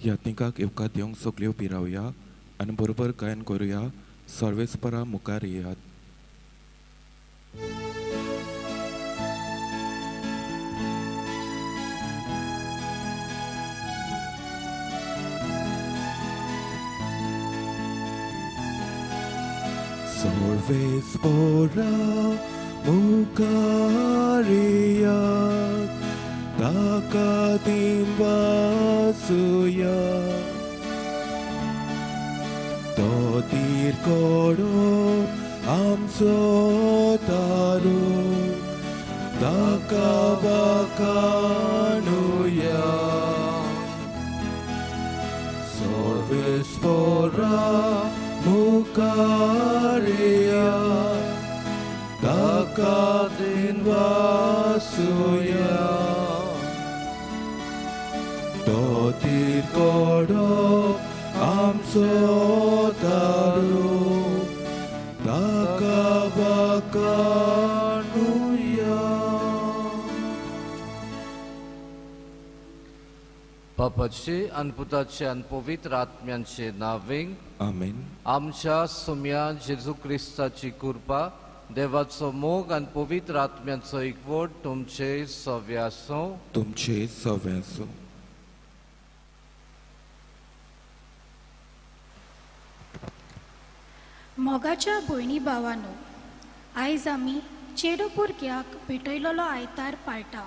यात्निकाक येवकार दिवंक सगल्यो पिरावया आनी बरोबर गायन करुया. सर्वेस्परा मुखार येयात. सर्वेस्परा मुखार येयात, ताका दिन वासुया. तो तीर कोडो आमचो दारूक, ताका वाखाणुया. सर्वेस्परा मुखार येयात, ताका दिन वासुया. तो तीर कोडो आमचो दारूक, ताका वाखाणुया. बापाचे आनी पुताचे आनी पवित्र आत्म्यांचे नावें आमेन. आमच्या सुम्या जेजू क्रिस्ताची कृपा, देवाचो मोग आनी पवित्र आत्म्याचो एकवट तुमचे सव्या आसूं. तुमचे सव्या आसूं. मोगाच्या भयणी भावांनो, आयज आमी चेडो भुरग्याक भेटयलोलो आयतार पाळटा.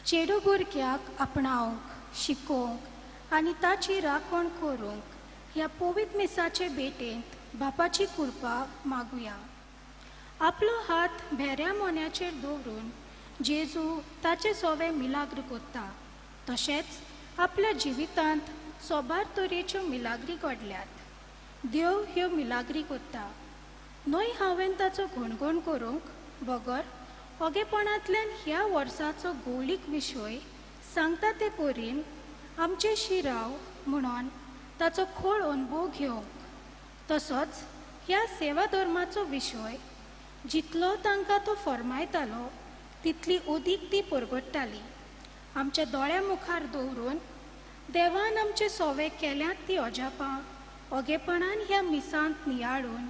चेडो भुरग्याक आपणावंक, शिकोवंक आनी ताची राखण करूंक ह्या पवित्र मिसाचे भेटेंत बापाची कृपा मागुया. आपलो हात भेऱ्या मोन्याचेर दवरून जेजू ताचे सोवे मिलाग्र कोत्ता. तशेंच आपल्या जिवितांत सोबार तरेच्यो मिलाग्री घडल्यात. देव ह्यो मिलाग्री कोत्ता. न्हय हांवें ताचो घणघण करूंक बगर ओगेपणांतल्यान ह्या वर्साचो गौळीक विशय सांगता ते परीन आमचे शिराव म्हणून ताचो खोल अनुभव घेवंक. तसोच ह्या सेवा धर्माचो विशय जितलो तांकां तो फरमायतालो तितली अदीक ती परगडटाली. आमच्या दोळ्या मुखार दवरून देवान आमचे सोवे केल्यांत ती अजापां ओगेपणान ह्या मिसांत नियाळून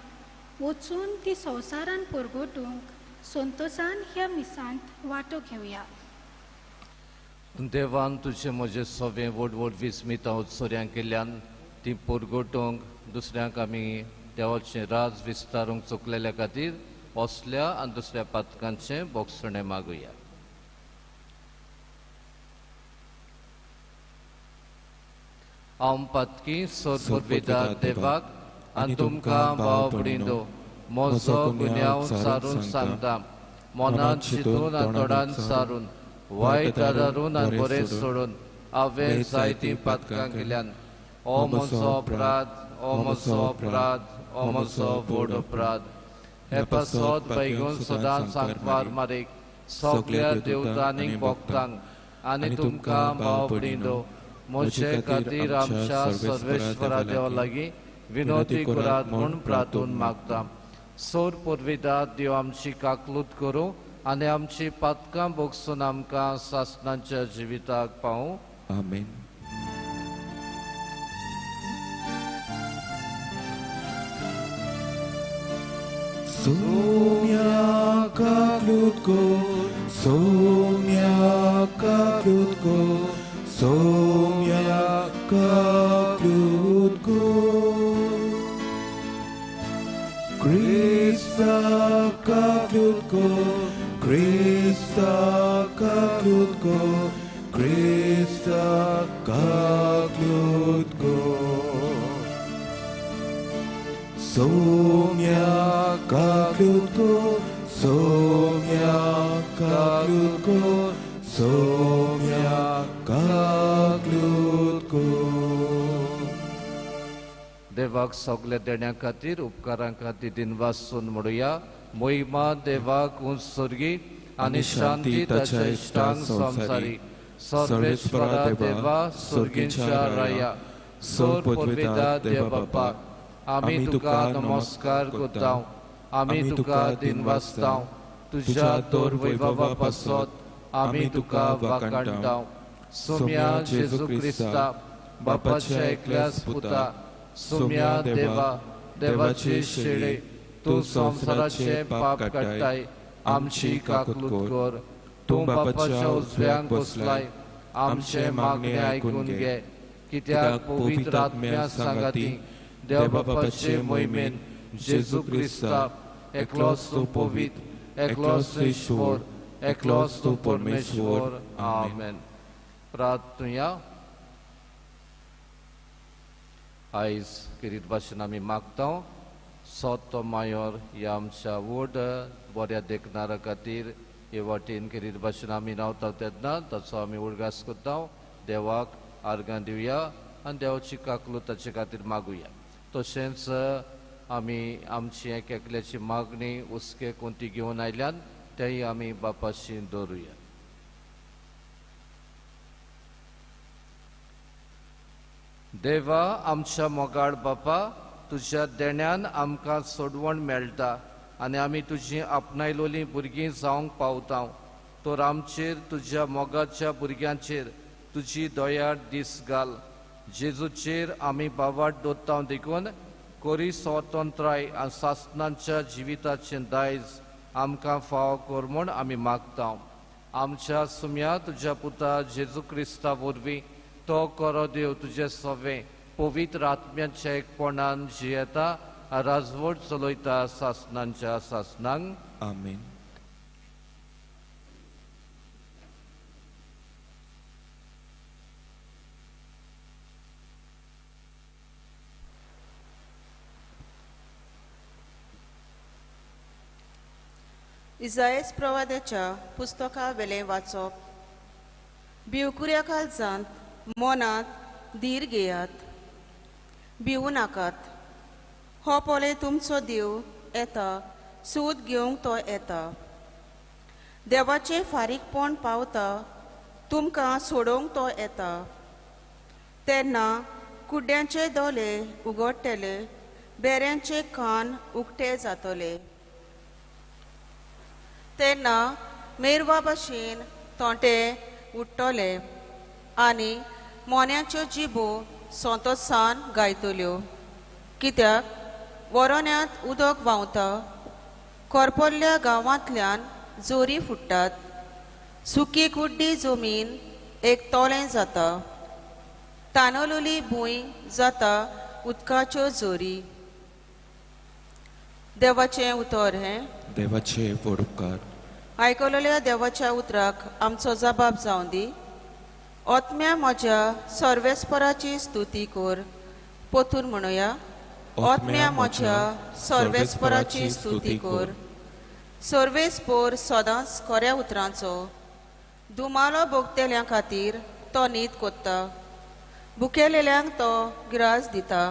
वचून ती संवसारान परगटूंक संतोसान ह्या मिसांत वांटो घेवया. देवान तुझे म्हजे सोवे व्हड व्हड विस्मितां उत्सर्यांक केल्ल्यान ती परगटूंक दुसऱ्यांक आमी देवाचें राज विस्तारूंक चुकलेल्या खातीर असल्या आनी दुसऱ्या पातकांचें बोगसणें मागुया. हांव पातकी सोर पुरविदार देवाक आनी तुमकां भाव भयणींनो, म्हजो गुन्यांव सारून सांगता. मनांत चिंतून आनी तोंडान सारून, वायट आदारून आनी बरें सोडून हांवें जायतीं पातकां केल्यान. ओ म्हजो अपराध, ओ म्हजो अपराध, ओ म्हजो व्हड अपराध. हे पासत बैगून सदांच सांगवार मारीक सगळ्या देवतांनीक भोगतांक आनी तुमकां भाव भयणींनो, म्हजे खातीर आमच्या सर्वेश्वरा देवा लागीं विनोदी करात म्हूण प्रार्थून मागता. सोर पुरविदार देव आमची काकलूत करूं आनी आमची पातकां भोगसून आमकां सासणाच्या जिविताक पावूं. आमेन. सोम्या काकलूत कर, सोम्या काकलूत कर, सोम्या काकलूत कर. Krista काकलूत कर, Krista काकलूत कर, Krista काकलूत कर. सोम्या काकलूत कर, सोम्या काकलूत कर, सोम्या काकलूत कर. देवाक सगळे देण्या खातीर उपकारां खातीर दिनवासून म्हणुया. मोहिमा देवाक उत्सर्गी आनी शांती ताच्या इश्टांक संवसारी. सर्वेश्वरा देवा सुर्गींच्या राया, सोर पुरविदार देव बापा, आमी तुका नमस्कार करतां. आमी तुका दिनवासतां. तुज्या दोर वैभवा पासत आमी तुका वाखाणटां. सोम्या जेजू क्रिस्ता, बापाच्या एकल्याच पुता सुम्या देवा देवाचे शेडे तू संसाराचे पाप काडटाय आमची काकूट कर तू बापाच्या उजव्यांक बसलाय आमचे मागणे ऐकून घे कित्याक पवित्र आत्म्या सांगाती देव बापाचे मोहिमेन जेजू क्रिस्ता एकलोच तू पवित्र एकलोच तू ईश्वर एकलोच तू परमेश्वर आमेन. प्रार्थना. आयज किरीत भाशेन आमी मागता सोतो मायोर ह्या आमच्या व्हड बऱ्या देखणारा खातीर हे वाटेन किरीत भाशेन आमी रावता तेन्ना ताचो आमी उडगास करता. देवाक आर्गां दिवया आनी देवाची काकलू ताचे खातीर मागुया. तशेंच आमी आमची एक एकल्याची मागणी उस्के कोणती घेवन आयल्यान तेय आमी बापाशी दवरुया. देवा आमच्या मोगाळ बापा तुज्या देण्यान आमकां सोडवण मेळटा आनी आमी तुजी आपणायलोली भुरगीं जावंक पावता. तर आमचेर तुज्या मोगाच्या भुरग्यांचेर तुजी दया दीस घाल. जेजूचेर आमी बावाट दवरता देखून कोरी स्वतंत्राय आनी सासणांच्या जिविताचें दायज आमकां फाव कर म्हूण आमी मागता. आमच्या सुम्या तुज्या पुता जेजू क्रिस्ता वरवीं तो करो देव तुजे सवे पवित्र आत्म्याच्या एकपणान जियेता राजवट चलयता सासणांच्या सासणांक. आमेन. इसायस प्रवाद्याच्या पुस्तका वेले वाचप. भिवकुऱ्या काळजांत मनात धीर घेयात, भिवू नाकात. हो पोले तुमचो देव येता, सूद घेवंक तो येता. देवाचे फारीकपण पावता, तुमकां सोडोवंक तो येता. तेन्ना कुड्ड्यांचे दोले उगडटले, बेऱ्यांचे कान उक्ते जातले. तेन्ना मेरवा भाशेन तोंटे उठ्ठले आनी मोन्याच्यो जिबो संतोषान गायतल्यो. कित्याक वरोन्यांत उदक व्हांवता, करपल्ल्या गांवांतल्यान जोरी फुट्टात. सुकी कुड्डी जमीन एक तोलें जाता, तांदुळी भूंय जाता उदकाच्यो जोरी. देवाचें उतर हें. देवाचे व्हड उपकार. आयकलेल्या देवाच्या उतराक आमचो जबाब जावं दी. ओतम्या म्हज्या सर्वेस्पराची स्तुती कर. पोतून म्हणुया. ओतम्या म्हज्या सर्वेस्पराची स्तुती कर. सर्वेस्पर सदांच खऱ्या उतरांचो. दुमालो भोगतेल्या खातीर तो न्हीद कोत्ता. भुकेलेल्यांक तो गिरास दिता.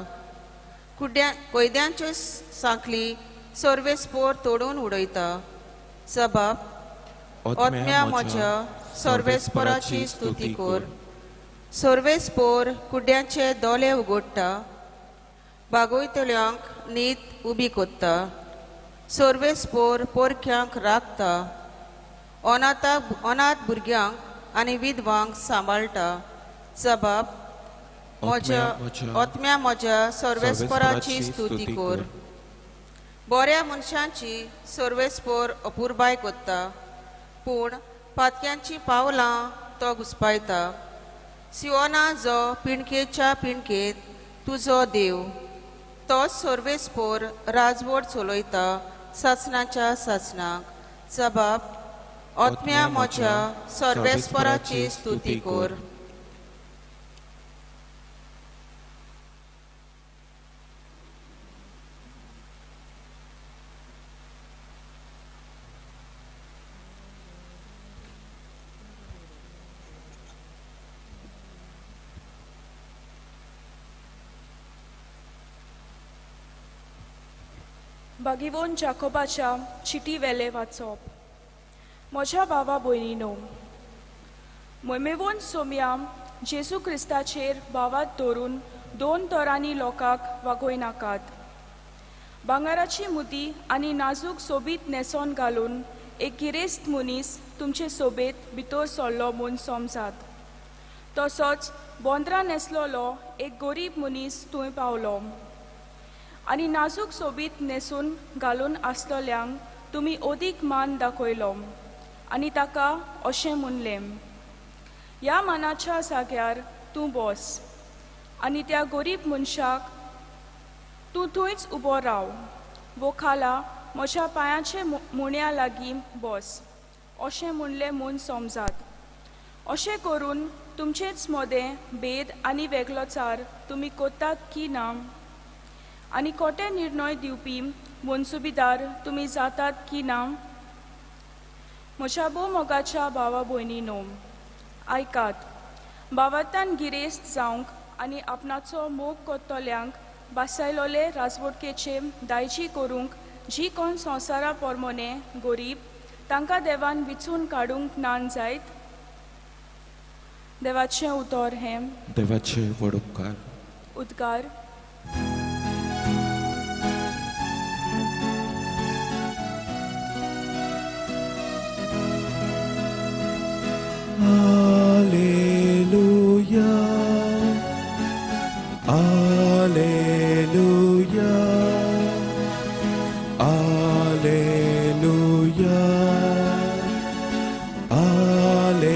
कोयद्यांच्यो सांखली सर्वेस्पर तोडून उडयता. जबाब. ओतम्या म्हज्या सर्वेस्पराची स्तुती कर. सर्वेस्पर कुड्ड्यांचे दोले उगडटा, बागोयतल्यांक न्हीद उबी कोत्ता. सर्वेस्पर पोरक्यांक राखता, अनाथ भुरग्यांक आनी विधवांक सांबाळटा. जबाब. ओतम्या म्हज्या सर्वेस्पराची स्तुती कर. बऱ्या मनशांची सर्वेस्पर अपुरबाय कोत्ता, पूण पातक्यांची पावलां तो घुस्पायता. सियोना जो पिणकेच्या पिणकेत तुजो देव, तोच सर्वेस्पर राजवट चलयता सासणाच्या सासणाक. जबाब. ओतम्या म्हज्या सर्वेस्पराची स्तुती कर. बागिवोन जाकोबाच्या चिटी वेले वाचप. म्हज्या भावा भयणीनो, मोमेवोन सोम्या जेजू क्रिस्ताचेर भावात दवरून दोन तरांनी लोकांक वागोय नाकात. भांगाराची मुदी आनी नाजूक सोबीत न्हेसोन घालून एक गिरेस्त मनीस तुमचे सोबेत भितर सरलो म्हूण समजात. तसोच बोंद्रा नेसलोलो एक गरीब मनीस थंय पावलो आनी नाजूक सोबीत न्हेसून घालून आसलोल्यांक तुमी अदीक मान दाखयलो आनी ताका अशें म्हणलें, ह्या मानाच्या जाग्यार तूं बस आनी त्या गरीब मनशाक तूं थंयच उबो राव, वो खाला म्हज्या पांयाचे मुण्यां लागीं बस अशें म्हणलें म्हूण समजात. अशें करून तुमचेच मोदें भेद आनी वेगळोचार तुमी कोत्तात की ना, आनी खोटे निर्णय दिवपी मनसुबीदार तुमी जातात की ना. म्हज्या मोगाच्या भावा भयणींनो, आयकात, भावार्थान गिरेस्त जावंक आनी आपणाचो मोग कोत्तोल्यांक बासायलोले राजवटकेचे दायजी करूंक जी कोण संवसारा पोरमोने गरीब तांकां देवान विचून काडूंक नान जायत. देवाचें उतर हें देवाचे व्हड उपकार. उद्गार. Alleluia, Alleluia, Alleluia, Alleluia.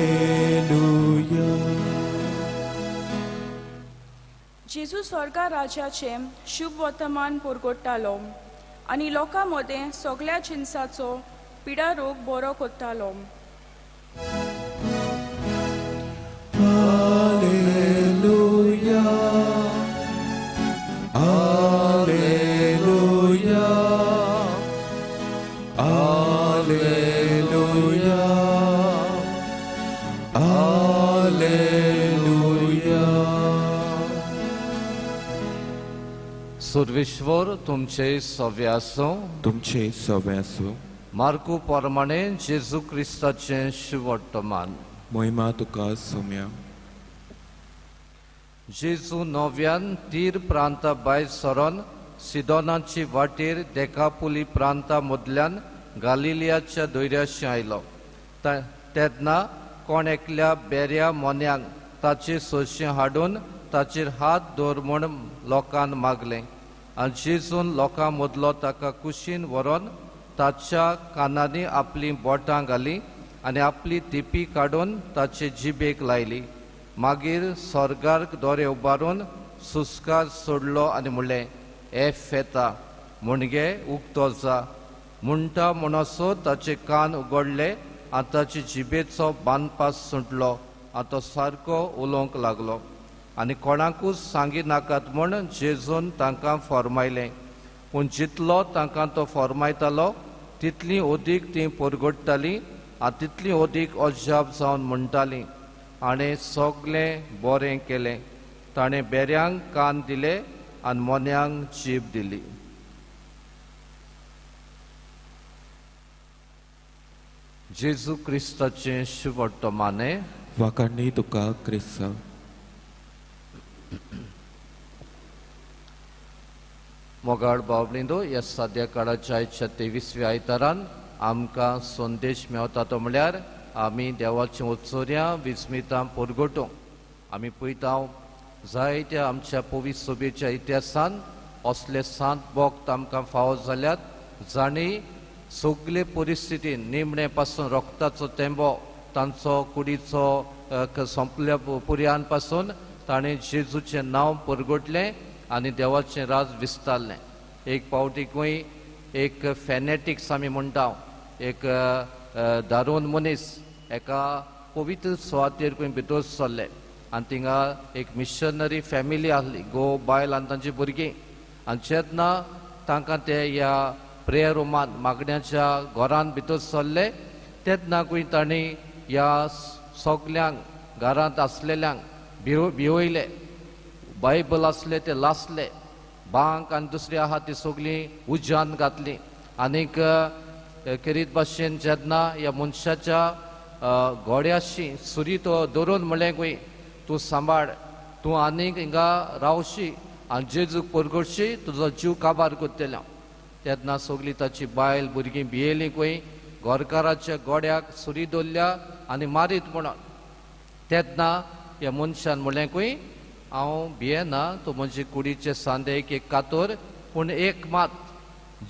जेजू स्वर्गा राजाचें शुभ वर्तमान पुरगोडटालो आनी लोकां मदें सगळ्या जिन्साचो पिडा रोग बरो कोत्तालो. Alleluia, Alleluia, Alleluia, Alleluia. Sarveshwar तुमचे सव्य आसूं. तुमचे सवे आसूं. मार्कू प्रमाणे जेजू क्रिस्ताचें शुभ वर्तमान. महिमा तुका सौम्या. जेजू नव्यान तीर प्रांता भायर सरोन सिदोनाची वाटेर देकापुली प्रांता मदल्यान गालिलियाच्या दोयऱ्याशी आयलो. तेन्ना कोण एकल्या बेऱ्या मोन्यांक ताचे सोयशें हाडून ताचेर हात दवर म्हूण लोकांन मागलें. आनी जेजून लोकां मदलो ताका कुशीन व्हरोन ताच्या कानांनी आपलीं बोटां घालीं आनी आपली तिपी काडून ताचे जिबेक लायली. मागीर स्वर्गार दोरे उबारून सुस्कार सोडलो आनी म्हणलें, फेता म्हणगे उक्तो जा. म्हणटा म्हणसो ताचे कान उगडले आनी ताचे जिबेचो बांदपास सुटलो आनी तो सारको उलोवंक लागलो. आनी कोणाकूच सांगी नाकात म्हूण जेजून तांकां फॉर्मायलें. पूण जितलो तांकां तो फॉर्मायतालो तितलीं अदीक तीं परगडटालीं आनी तितलीं अदीक अजाप जावन म्हणटालीं, हाणें सगलें बरें केलें. ताणें बेऱ्यांक कान दिले आनी मोन्यांक जीब दिली. जेजू क्रिस्ताचें शुभ वर्तमाने. वाकाडणी तुका क्रिस्त. मोगाळ बावलिंदो ह्या सद्या काळाच्या आयच्या 23व्या आयतारान आमकां संदेश मेवता तो म्हळ्यार आमी देवाचें उत्सवर्यां विस्मितां परगटूं. आमी पळयता जायत्या आमच्या पवित्र सभेच्या इतिहासान असले सांत भक्त आमकां फावो जाल्यात जाणी सगळे परिस्थितीन निमणे पासून रक्ताचो तेंबो तांचो कुडीचो संपल्या पर्यान पासून ताणें जेजूचें नांव परगटलें आनी देवाचें राज विस्तारलें. एक पावटी खंय एक फॅनेटिक्स आमी म्हणटा, एक दारून मनीस एका पवित्र सुवातेर खंय भितर सरले आनी थिंगा एक मिशनरी फॅमिली आसली, घोव बायल आनी तांची भुरगीं. आनी जेन्ना तांकां ते ह्या प्रेयर रुमान मागण्याच्या घरान भितर सरले तेन्ना खंय तांणी ह्या सगल्यांक घरांत आसलेल्यांक भिवयले. बायबल आसले ते लासले, बांक आनी दुसरी आहा ती सगळीं उज्यान घातली. आनीक करीत भाशेन जेन्ना ह्या मनशाच्या गोड्याशी सुरी तो धरून म्हणलें खंय तूं सांबाळ, तूं आनीक हिंगा रावशी आनी जेजूक परगटशी, तुजो जीव काबार करतलो. तेन्ना सगळीं ताची बायल भुरगीं भियेलीं खंय घरकाराच्या गोड्याक सुरी दवरल्या आनी मारीत म्हणून. तेन्ना ह्या मनशान म्हळेंकूय हांव भियेना तूं म्हजे कुडीचे सांदेक एक कातोर पूण एक मात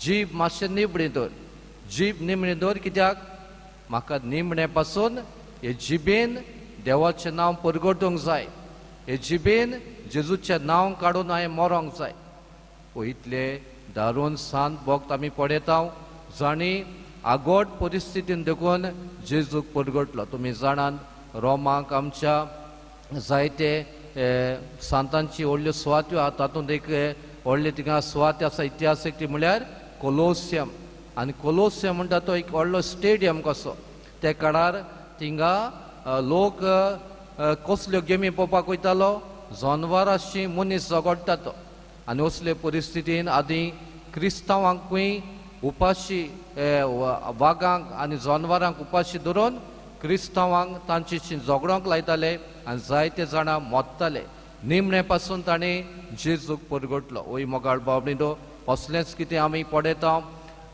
जीब मातशें निमणें दवर जीब निमणें दवर कित्याक म्हाका निमणे पासून हे जिबेन देवाचें नांव परगटूंक जाय हे जिबेन जेजूचें नांव काडून हांवें मरोंक जाय इतले दारून सांत भोक्त आमी पळयता जाणी आगोट परिस्थितीन देखून जेजूक परगटलो तुमी जाणात रोमाक आमच्या जायते सांतांची व्हडल्यो सुवात्यो आहा तातूंत एक व्हडले थिंगा सुवात आसा इतिहासीक ती म्हळ्यार कोलोसियम आनी कोलोसियम म्हणटा तो एक व्हडलो स्टेडियम कसो त्या काळार थिंगा लोक कसल्यो गेमी पळोवपाक वयतालो जनवरांशी मनीस झगडटा तो आनी असले परिस्थितीन आदी क्रिस्तांवांकूय उपाशी वागांक आनी जनवरांक उपाशी धरून क्रिस्तांवांक तांची झगडोंक लायताले आनी जायते जाणां मोत्ताले निमणे पासून ताणें जेजूक परगटलो ओय मोगाळ बाबडीनो असलेंच कितें आमी पळयता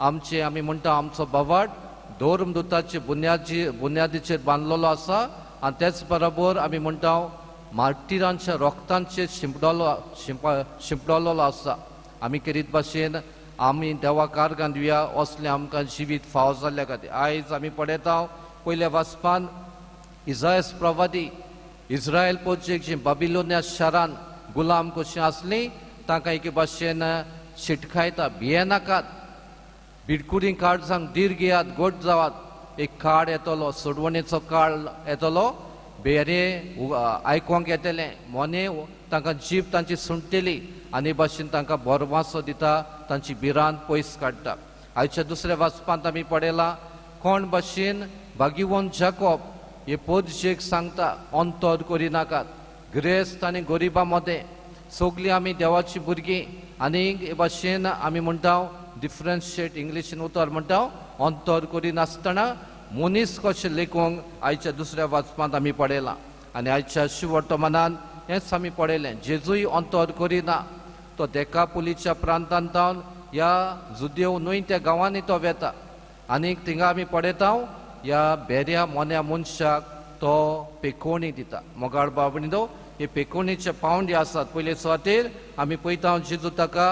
आमी म्हणटा आमचो बावाड धर्मदुताचे बुन्यादीचेर बांदलेलो आसा आनी तेच बरोबर आमी म्हणटा मार्टिरांच्या रोगतांचेर शिंपडलेलो आसा आमी कितें भाशेन आमी देवाक कारगां दिवया असलें आमकां जिवीत फाव जाल्ल्या खातीर आयज आमी पळयता पयल्या वाचपान इसायास प्रवादी इस्रायल पोचेक जी बाबिलोनिया शारान गुलाम कशीं आसलीं तांकां एके भाशेन शिटकायता भियेनाकात भिडकुडी काळजांक धीर घेयात गोट जावात एक काळ येतलो सोडवणेचो काळ येतलो बेरे आयकोंक येतलें मोने तांकां जीब तांची सुंटली आनी भाशेन तांकां बोरवासो दिता तांची भिरांत पयस काडटा आयच्या दुसऱ्या वाचपांत आमी पळयलां कोण भाशेन भागिवंत जाकोब हे पोदशेक सांगता अंतर करिनाकात ग्रेस्त आनी गरिबां मदें सगलीं आमी देवाची भुरगीं आनी हे भाशेन आमी म्हणटा डिफरन्शिएट इंग्लिशीन उतर म्हणटा अंतर करिनासतना मनीस कशें लेखूंक आयच्या दुसऱ्या वाचपांत आमी पळयलां आनी आयच्या शिवर्तमानान हेंच आमी पळयलें जेजूय अंतर करिना तो देकापुलीच्या प्रांतांत ह्या जुदेव न्हय त्या गांवांनी तो वेता आनीक थिंगा आमी पळयता ह्या बेऱ्या मोन्या मनशाक तो पेकोवणी दिता मोगाळ बाबडीनो हे पेकोवणीचे पावंडे आसात पयले सुवातेर आमी पळयता जेजू ताका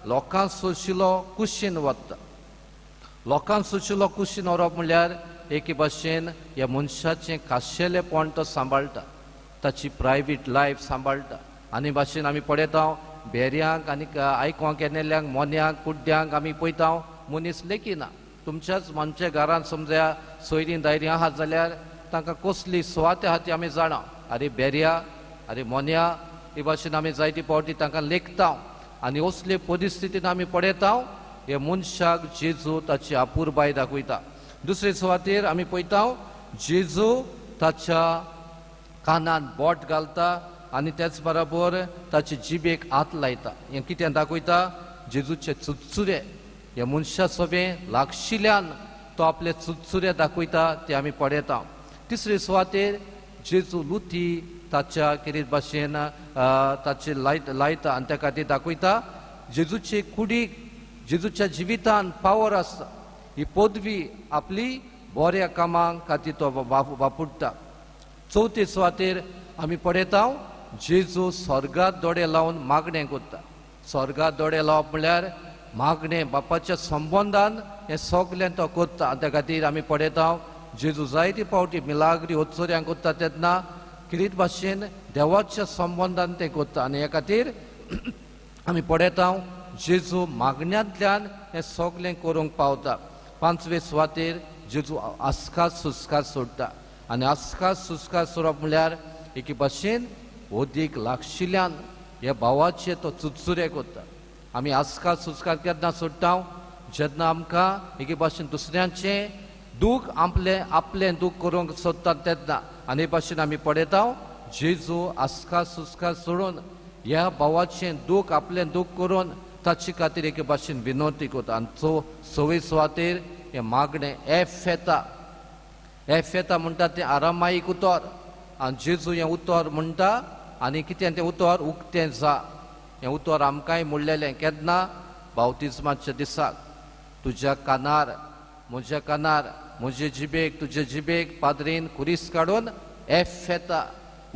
लोकांक सोशिलो कुशीन वता लोकांक सोशिलो कुशीन व्हरप म्हणल्यार एके भाशेन ह्या मनशाचें खाशेलेपण तो सांबाळटा ताची प्रायवेट लायफ सांबाळटा आनी भाशेन आमी पळयता बेऱ्यांक आनी आयकोंक येनेल्यांक मोन्यांक कुड्ड्यांक आमी पळयता मनीस लेखिना तुमच्याच मनच्या घरांत समजा सोयरीं दायरीं आहात जाल्यार तांकां कसली सुवात आहा ती आमी जाणा अरे बेऱ्या अरे मोन्या हे भाशेन आमी जायती फावटी तांकां लेखता आनी असले परिस्थितीन आमी पळयता हे मनशाक जेजू ताची आपुरबाय दाखयता दुसरे सुवातेर आमी पळयता जेजू ताच्या कानान बोट घालता आनी त्याच बरोबर ताचे जिबेक हात लायता हें कितें दाखयता जेजूचे चुचुरे हे मनशा सगळें लागशिल्ल्यान तो आपले चुचुरे दाखयता ते आमी पळयता तिसरे सुवातेर जेजू लुती ताच्या कितें भाशेन ताचे लायता आनी त्या खातीर दाखयता जेजूचे कुडीक जेजूच्या जिवितान पावर आसता ही पदवी आपली बऱ्या कामां खातीर तो वापरता चवथे सुवातेर आमी पळयता जेजू स्वर्गांत दोळे लावन मागणें करता स्वर्गांत दोळे लावप म्हळ्यार मागणें बापाच्या संबंदान हें सगलें तो करता आनी त्या खातीर आमी पळयता जेजू जायती फावटी मिलाग्री उत्सवर्यांक करता तेन्ना कितें भाशेन देवाच्या संबंदान तें करता आनी हे खातीर आमी पळयता जेजू मागण्यांतल्यान हें सगलें करूंक पावता पांचवे सुवातेर जेजू आस्कात सुस्कात सोडटा आनी आस्कात सुस्कात सोडप म्हळ्यार एके भाशेन ओदीक लागशिल्ल्यान ह्या भावाचे तो चुचुरे करता आमी आस्कात सुस्कात केन्ना सोडटा जेन्ना आमकां एके भाशेन दुसऱ्यांचें दूख आपलें दूख करूंक सोदतात तेन्ना आनी हे भाशेन आमी पळयता जेजू आस्कात सुस्कात सोडून ह्या भावाचें दूख आपलें दूख करून ताचे खातीर एके भाशेन विनवणी करता आनी सवे सुवातेर हें मागणें एफेता म्हणटा तें आरामायीक उतर आनी जेजू हें उतर म्हणटा आनी कितें तें उतर उक्तें जा हें उतर आमकांय म्हणलेलें केन्ना बावतिजमाच्या दिसाक तुज्या कानार म्हजे जिबेक तुजे जिबेक पाद्रीन कुरीस काडून एफेता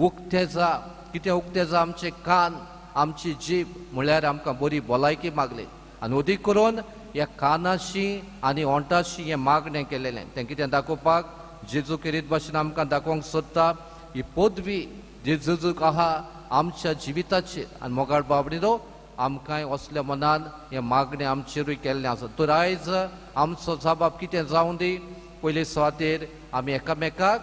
उक्ते जा कितें उक्ते जा आमचे कान आमची जीब म्हळ्यार आमकां बरी भलायकी मागली आनी अदीक करून ह्या कानाशी आनी ओंटाशी हें मागणें केलेलें तें कितें दाखोवपाक जेजू करीत भाशेन आमकां दाखोवंक सोदता ही पदवी जी जेजूक आहा आमच्या जिविताचेर आनी मोगाळ बाबडीनो आमकांय असल्या मनान हें मागणें आमचेरूय केल्लें आसा तर आयज आमचो जबाब कितें जावं दी पयले सुवातेर आमी एकामेकाक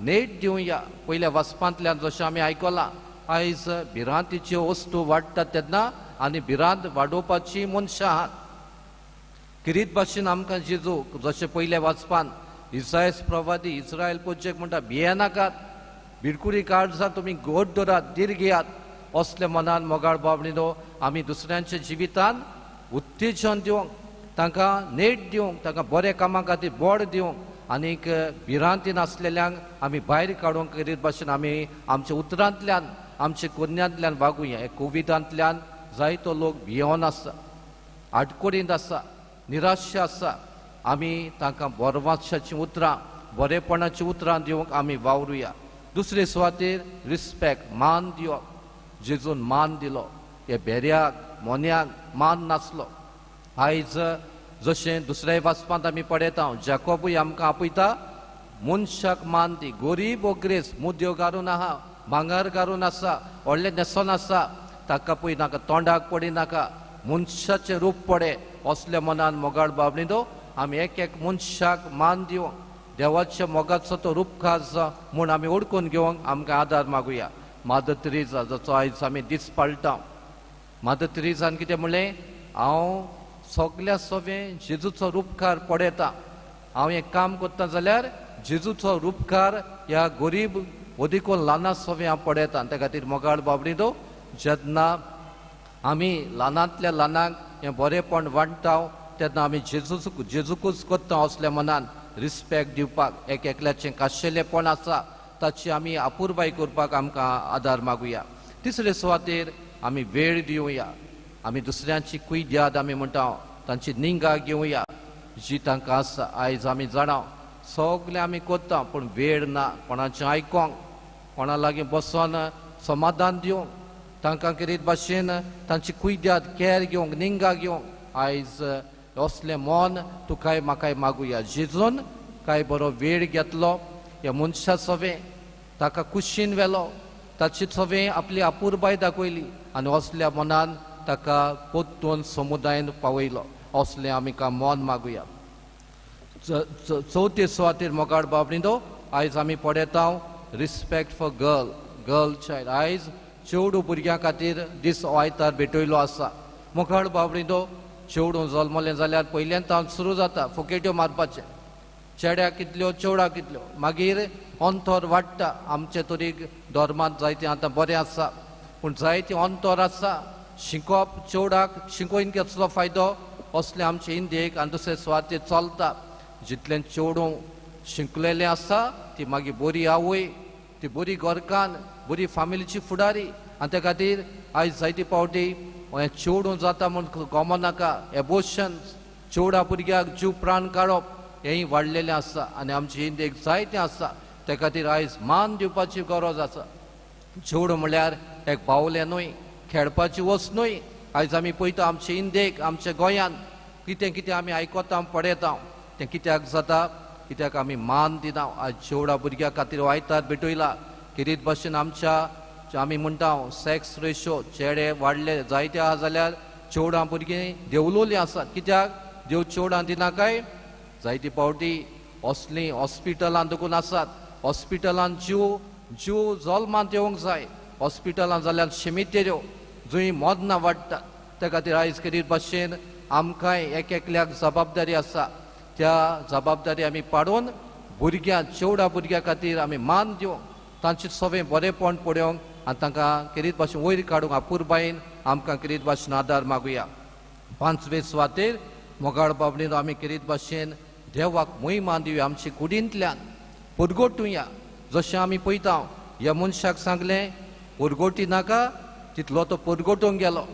नेट दिवया पयल्या वचपांतल्यान जशें आमी आयकलां आयज भिरांतीच्यो वस्तू वाडटात तेन्ना आनी भिरांत वाडोवपाची मनशां आहात किरीत भाशेन आमकां जेजू जशें पयल्या वाचपान इसायस प्रवादी इस्रायल पोचेक म्हणटा भियेनाकात भिरकुरी काळजां तुमी गोड दरात धीर घेयात असले मनान मोगाळ बाबडीनो आमी दुसऱ्यांच्या जिवितान उत्तेजन दिवंक तांकां नेट दिवंक तांकां बरे कामां खातीर बोड दिवंक आनीक भिरांतीन आसलेल्यांक आमी भायर काडूंक करीत भाशेन आमी आमच्या उतरांतल्यान आमच्या कोन्यांतल्यान वागुया हे कोविडांतल्यान जायतो लोक भियोन आसा आडकोडींत आसा निराश आसा आमी तांकां बोरवाशाचीं उतरां बरेपणाचीं उतरां दिवंक आमी वावरुया दुसरे सुवातेर रिस्पेक्ट मान दिवप जेजून मान दिलो हे बेऱ्याक मोन्याक मान नासलो आयज जशें दुसऱ्या वाचपांत आमी पळयता जॅकोबूय आमकां आपयता मनशाक मान दी गरीब ओग्रेस मुद्यो घालून आहा भांगर घालून आसा व्हडलें न्हेसोन आसा ताका पळय नाका तोंडाक पडी नाका मनशाचें रूप पडे असल्या मनान मोगाळ बाबडीनो आमी एक एक मनशाक मान दिवंक देवाच्या मोगाचो तो रूपकार म्हूण आमी ओळखून घेवंक आमकां आदार मागुया मादर तेरेसा जाचो आयज आमी दीस पाळटा मादर तेरेसान कितें म्हणलें हांव सगल्या सवें जेजूचो रूपकार पळयता हांव हें काम करता जाल्यार जेजूचो रूपकार ह्या गरीब ओदिको ल्हाना सवें हांव पळयता त्या खातीर मोगाळ बाबडीनो जेन्ना आमी ल्हानांतल्या ल्हानांक हें बरेपण वाडटा तेन्ना आमी जेजूकूच करता असल्या मनान रिस्पेक्ट दिवपाक एक एकल्याचें खाशेलेपण आसा ताची आमी आपुरबाय करपाक आमकां आदार मागुया तिसरे सुवातेर आमी वेळ दिवया आमी दुसऱ्यांची कुयद्याद आमी म्हणटा तांची निंगा घेवया जी तांकां आसा आयज आमी जाणां सगलें आमी करता पूण वेळ ना कोणाचें आयकोंक कोणा लागीं बसोन समाधान दिवंक तांकां करीत भाशेन तांची कुयद्याद कॅर घेवंक निंगा घेवंक आयज असलें मन तुकाय म्हाकाय मागुया जेजून काय बरो वेळ घेतलो ह्या मनशा सवें ताका कुशीन व्हेलो ताची सवें आपली आपुरबाय दाखयली आनी असल्या मनान ताका पोत्तून समुदायान पावयलो असलें आमी मन मागुया चवथे सुवातेर मोगाळ बाबडीनो आयज आमी पळयता रिस्पेक्ट फॉर गर्ल चायल्ड आयज चेडूं भुरग्यां खातीर दीस आयतार भेटयलो आसा मोगाळ बाबडीनो चेडूं जल्मलें जाल्यार पयल्यांत सुरू जाता फुकेट्यो मारपाचें चेड्याक कितल्यो चेवडाक कितल्यो मागीर अंतर वाडटा आमचे तरी धर्मांत जायतें आतां बरें आसा पूण जायतें अंतर आसा शिकोवप चेवडाक शिकोवन घेतलो फायदो असलें आमचे इंडियेक आनी दुसरे सुवातेर चलता जितलें चेडूं शिकलेलें आसा ती मागीर बरी आवय ती बरी घरकान्न बरी फामिलीची फुडारी आनी त्या खातीर आयज जायती पावटी हें चेडूं जाता म्हूण गमनाका एबोशन चेवडा भुरग्याक जीव प्राण काडप हेंय वाडलेलें आसा आनी आमचे इंडियेक जायतें आसा त्या खातीर आयज मान दिवपाची गरज आसा चेडूं म्हळ्यार एक बावलें न्हय खेळपाची वस्त न्हय आयज आमी पळयता आमचे इंडियेक आमच्या गोंयांत कितें कितें आमी आयकता पळयता तें कित्याक जाता कित्याक आमी मान दिना आयज चेवडा भुरग्या खातीर आयतार भेटयला किरीत भाशेन आमच्या आमी म्हणटा सेक्स रेशो चेडे वाडले जायते आहा जाल्यार चेवडां भुरगीं देंवलोलीं आसात कित्याक देव चेवडां दिना काय जायती पावटी असलीं हॉस्पिटलांत देखून आसात हॉस्पिटलांत जीव जल्मांत येवंक जाय हॉस्पिटलांत जाल्यार शिमितेऱ्यो जंय मदनां वाडटात त्या खातीर आयज करीत भाशेन आमकांय एक एकल्याक जबाबदारी आसा त्या जबाबदारी आमी पाडून भुरग्यां चेवडा भुरग्यां खातीर आमी मान दिवंक तांचें सवें बरेंपण पळोवंक आनी तांकां किरीत भाशेन वयर काडूंक आपुरबायेन आमकां किरीत भाशेन आदार मागुया पांचवे सुवातेर मोगाळ बाबडीन आमी किरीत भाशेन देवाक महिमान दिवया आमचे कुडींतल्यान परगोटुया जशें आमी पळयता ह्या मनशाक सांगलें परगोटी नाका तितलो तो परगोटूंक गेलो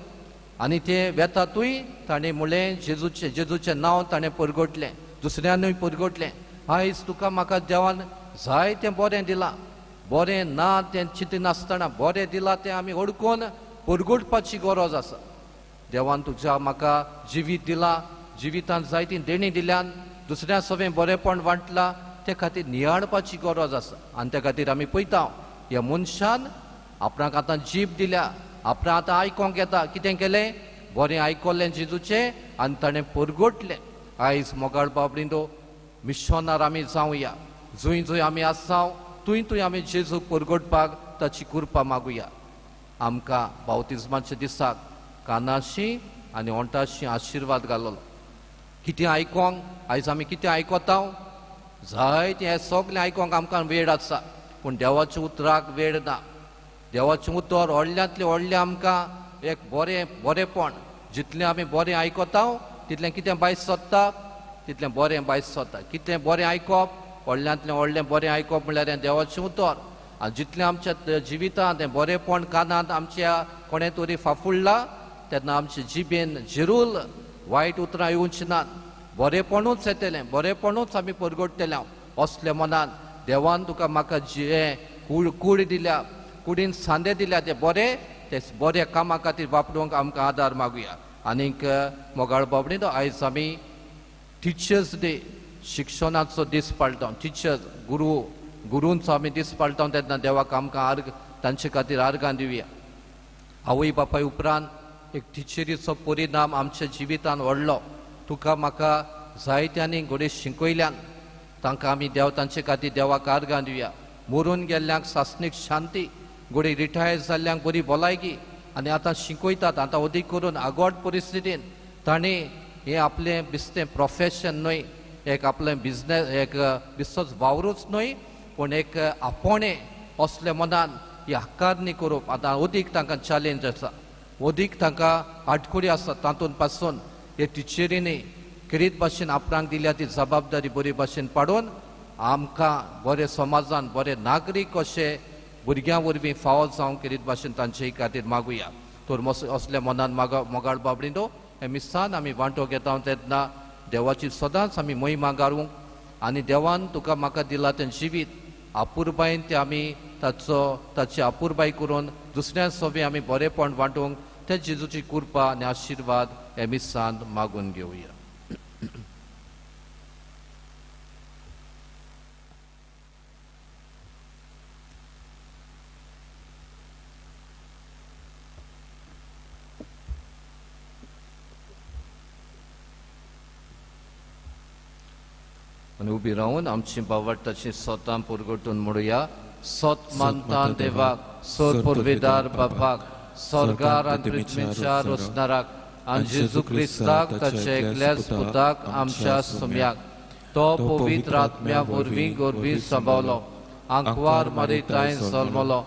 आनी तें वेतातूय ताणें म्हणलें जेजूचें नांव ताणें परगोटलें दुसऱ्यानूय परगोटलें आयज तुका म्हाका देवान जायतें बरें दिलां बरें ना तें चिंती नासतना बरें दिलां तें आमी अडकून परगटपाची गरज आसा. देवान तुज्या म्हाका जिवीत दिलां, जिवितांत जायतीं देणी दिल्यान, दुसऱ्या सगळें बरेंपण वांटलां, ते खातीर नियाळपाची गरज आसा. आनी त्या खातीर आमी पळयता ह्या मनशान आपणाक आतां जीब दिल्या, आपणाक आतां आयकोंक येता. कितें केलें? बरें आयकल्लें जेजूचें आनी ताणें परगटलें. आयज मोगाळ बाबडींदो मिशनार आमी जावया. जंय जंय आमी आसाव थंय थंय आमी जेजूक परगटपाक ताची कृपा मागुया. आमकां बावतिजमाच्या दिसाक कानाशी आनी ओंटाशी आशिर्वाद घाललो. कितें आयकोंक? आयज आमी कितें आयकता? जायतें हें सगलें आयकोंक आमकां वेळ आसा, पूण देवाच्या उतराक वेळ ना. देवाचें उतर व्हडल्यांतलें व्हडलें आमकां एक बरेंपण. जितलें आमी बरें आयकता तितलें कितें भायर सरता? तितलें बरें भायर सरता. कितें बरें आयकप? व्हडल्यांतलें व्हडलें बरें आयकप म्हळ्यार हें देवाचें उतर. आनी जितलें आमच्या जिवितांत हें बरेंपण कानांत आमच्या कोणें तरी फाफुडलां, तेन्ना आमच्या जिबेन जिरूल वायट उतरां येवची नात. बरेंपणूच येतलें, बरेंपणूच आमी परगटतलें. असल्या मनान देवान तुका म्हाका कूड दिल्या, कुडीन सांदे दिल्या, ते बरे कामा खातीर वापरूंक आमकां आदार मागुया. आनीक मोगाळ बाबडींत आयज आमी टिचर्स डे, शिक्षणाचो दीस पाळटा. टिचर्स, गुरूंचो आमी दीस पाळटा. तेन्ना देवाक आमकां तांचे खातीर आर्गां दिवया. आवय बापाय उपरांत एक टिचरीचो परिणाम आमच्या जिवितांत व्हडलो. तुका म्हाका जायत्यांनी घडये शिकयल्यान तांकां आमी तांचे खातीर देवाक आर्गां दिवया. मरून गेल्ल्यांक सासणीक शांती, घडये रिटायर जाल्ल्यांक बरी भलायकी, आनी आतां शिकयतात. आतां अदीक करून आगोड परिस्थितीन तांणी हें आपलें बिस्तें प्रोफेशन न्हय, एक आपलें बिजनेस, एक बिस्तोच वावरूच न्हय, पूण एक आपोणें असल्या मनान ही हक्कारणी करप आतां अदीक तांकां चॅलेंज आसा, अदीक तांकां आडखळी आसा. तातूंत पासून हे टिचरींनी किरीत भाशेन आपणाक दिल्या ती जबाबदारी बरे भाशेन पाडून आमकां बरे समाजान बरे नागरीक अशे भुरग्यां वरवीं फावो जावं किरीत भाशेन तांचे खातीर मागुया. तर असल्या मनान मोगाळ बाबडींदो हे मिसान आमी वांटो घेता तेन्ना देवाची सदांच आमी महिमा गाळूंक, आनी देवान तुका म्हाका दिला तें जिवीत आपुरबायेन ते आमी ताची आपुरबाय करून दुसऱ्या सगळें आमी बरेपण वांटूंक ते जेजूची कृपा आनी आशिर्वाद हे मिसान मागून घेवया. आनी उबी रावन आमची बावटाची सोतां परगटून म्हणुया. सोत मानता देवाक, सोर परवेदार बापाक, स्वर्गार आनी पृथ्वीच्या रचणाराक, आनी जेजू क्रिस्ताक ताच्या एकल्याच पुताक आमच्या सुम्याक, तो पवित्र आत्म्या वरवीं गोरबी सांबावलो, आंकवार मारितायन जल्मलो,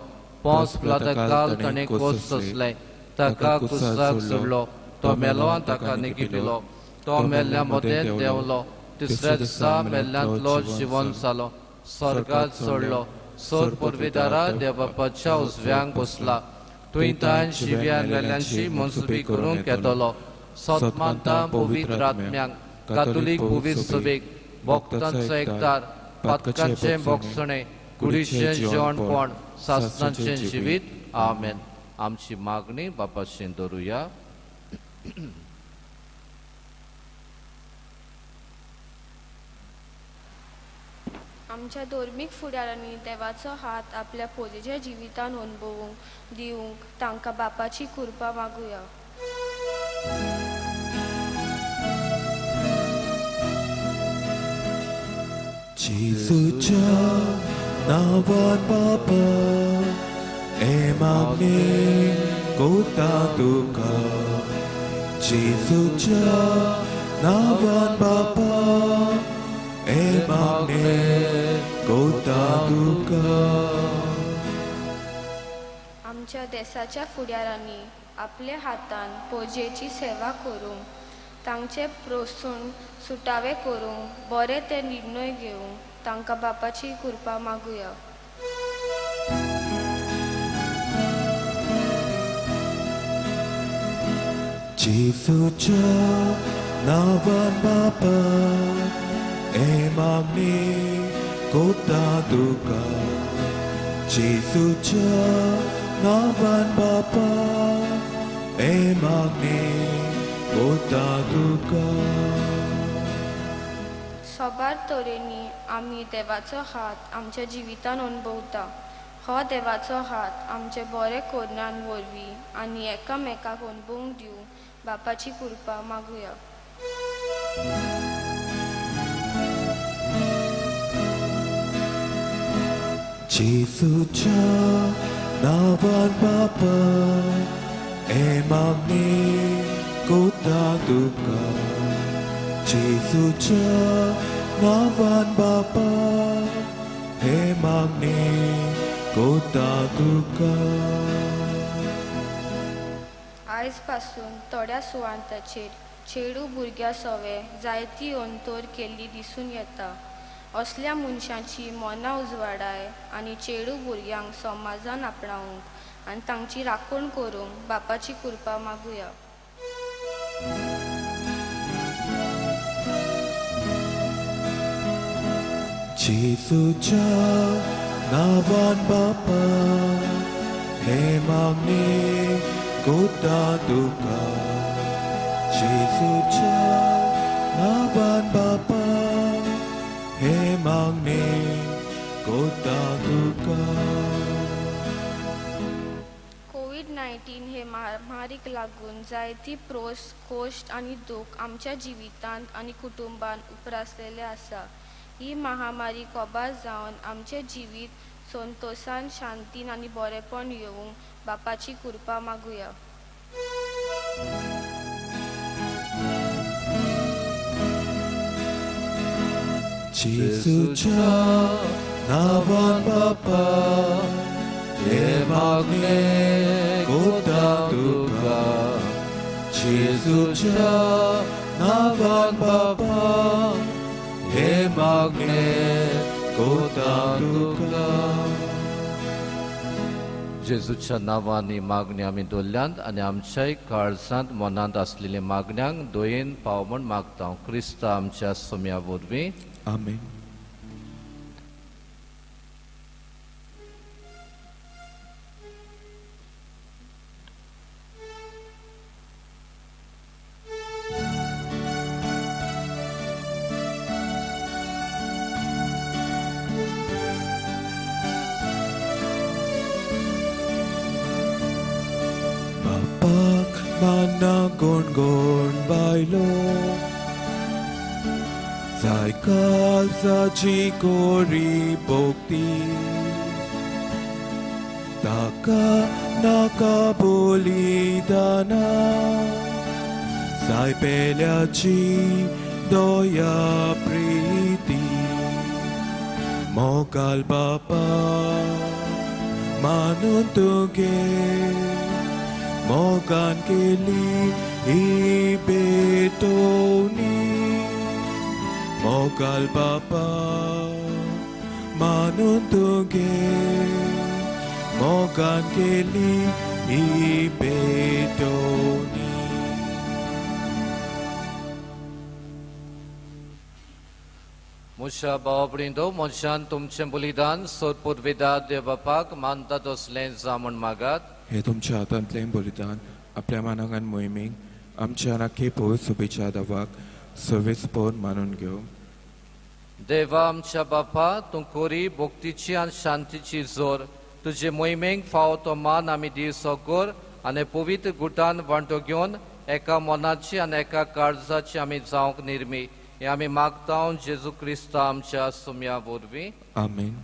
पोंस पिलाताकाल ताणें कोस सोंसलें, ताका कुसाक जोडलो, तो मेलो आनी ताका निगिपिलो, तो मेल्ल्या मदें देंवलो, तिसऱ्या दिसा मेल्ल्यांतलो जिवन जालो, स्वर्गांत सोडलो, सोर परवेदारा देवबापाच्या उजव्यांक बसला, थंय ताण जिव्या मेल्ल्यांची मनसुबी करूंक येतलो. सोत मानता पवित्र आत्म्यांक, कातोलीक पवित्र सभेक, भक्तांचो एकदार, पातकांचें भोगसणें, कुडीचें जेवणपण, सासणाचें जिवीत. आमेन. आमची मागणी बापाचें दवरुया. आमच्या धर्मीक फुडाऱ्यांनी देवाचो हात आपल्या पोजेच्या जिवितान अनुभवूंक दिवंक तांकां बापाची कृपा मागुया. जेजूच्या नांवान बापा हे मागणे कोता तुका. जेजूच्या नांवान बापा हे मागणे कोता तुका. आमच्या देशाच्या फुडाऱ्यांनी आपल्या हातान पोजेची सेवा करूंक तांचे प्रोत्सून सुटावे करूंक बरे ते निर्णय घेवंक तांकां बापाची कृपा मागुया. जेजूच्या नांवान बापा हे मागणे कोता तुका. जेजूच्या नावान बापा हे मागणे कोता तुका सोबार तरेनी आमी देवाचो हात आमच्या जिवितान अनुभवता हो देवाचो हात आमचे बरे कोरणान वरवीं आनी एकामेकाक अनुभवूंक दिवंक बापाची कृपा मागुया. जेजूच्या नावान बापा हे मागणे कोता तुका जेजूच्या नावान बापा हे मागणे कोता तुका आयज पासून थोड्या सुवातांचेर चेडू भुरग्या सवे जायती अंतोर केल्ली दिसून येता. असल्या मनशांची मनां उजवाडाय आनी चेडू भुरग्यांक समाजान आपणावंक आनी तांची राखण करूंक बापाची कृपा मागुया. जेजूच्या नावान बापा हे मागणे कोता तुका जेजूच्या नावान बापा हे मागणे कोता तुका कोविड-19 हे महामारीक लागून जायती प्रोस कोश्ट आनी दूख आमच्या जिवितांत आनी कुटुंबांत उप्रासलेले आसा. ही महामारी कोबार जावन आमचे जिवीत संतोषान शांतीन आनी बरेपण येवंक बापाची कृपा मागुया. जेजूच्या नावान बापा हे मागणे कोता तुका जेजूच्या नावान बापा हे मागणे कोता तुका जेजूच्या नांवान ही मागणी आमी दवरल्यांत आनी आमच्याय काळजांत मनांत आसलेल्या मागण्यांक दोयेन पाव म्हण मागता. क्रिस्ता आमच्या सोम्या वरवीं आमेन. बापाक माना गोण गोण बायलो जाय काळजाची कोरी भोगती ताका नाका बलिदाना जाय पेल्याची दया प्रीती मोगाल बापा मानून तुगे मोगान केली ही बेतोनी मोगाल बापा मानून तुगे मोगान केली ही बेतोनी मुशा बावबडिंदो मनशान तुमचें बलिदान सोदपुरविदा देवबापाक मानतात असलें जामून मागात. हे तुमच्या हातांतलें बलिदान आपल्या मनाक आनी मोहिमेक आमच्या नाखे पवित्र सुबेच्या देवाक सर्वेस्पर मानून घेव. देवा आमच्या बापा तूं कोरी भक्तीची आनी शांतीची जोर तुजे मोहिमेक फावो तो मान आमी दी सोगोर आनी पवित्र गुटान वांटो घेवन एका मनाची आनी एका काळजाची आमी जावंक निर्मी हे आमी मागता जेजू क्रिस्ता आमच्या सुम्या वरवीं आमेन.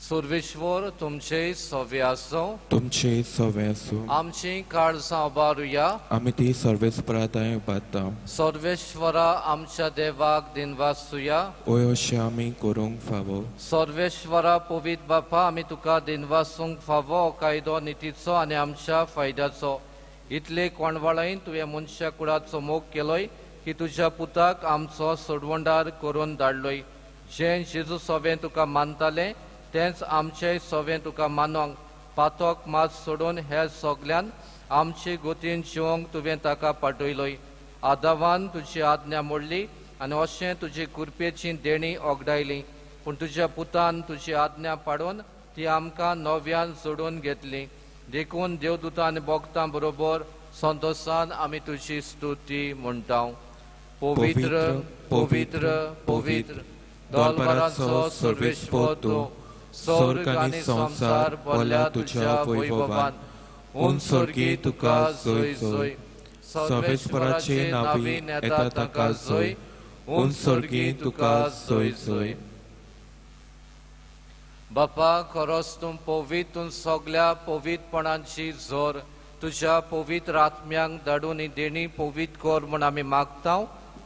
सर्वेश्वर तुमचे सवे आसूं तुमचे सवे आसूं आमची काळजां उबारुया आमी ती सर्वेस्पराताय बांदता. सर्वेश्वरा आमच्या देवाक दिनवासुया. ओय अशें आमी करूंक फावो. सर्वेश्वरा पवित्र बापा आमी तुका दिनवासूंक फावो कायदो नितीचो आनी आमच्या फायद्याचो इतले कोणवाळाईन तुवें मनशा कुळाचो मोग केलोय की तुज्या पुताक आमचो सोडवंडार करून धाडलोय. जें जेजू सवें तुका मानतालें तेंच आमचेय सवें तुका मानोंक पातोक मात सोडून हे सगल्यान आमचे गोतीन जिवंक तुवें ताका पाठयलोय. आदावान तुजी आज्ञा मोडली आनी अशें तुजी कुरपेची देणी ओगडायली पूण तुज्या पुतान तुजी आज्ञा पाडून ती आमकां नव्यान जोडून घेतली. देखून देवदूतां आनी भक्तां बरोबर संतोषान आमी तुजी स्तुती म्हणटा. पवित्र पवित्र पवित्र दलबरांचो सर्वेश्वर तूं, स्वर्ग आनी संसार भरल्या तुज्या वैभवान. उंचसर्गी तुका जय जय. सर्वेश्वराचे नावी येता ताका जय. उंचसर्गी तुका जय जय. बापा, खरोच तूं पवित्र, तूं सगळ्या पवित्रपणांची जोर तुज्या पवित्र आत्म्यांक धाडून ही देणी पवित्र कर म्हूण आमी मागता.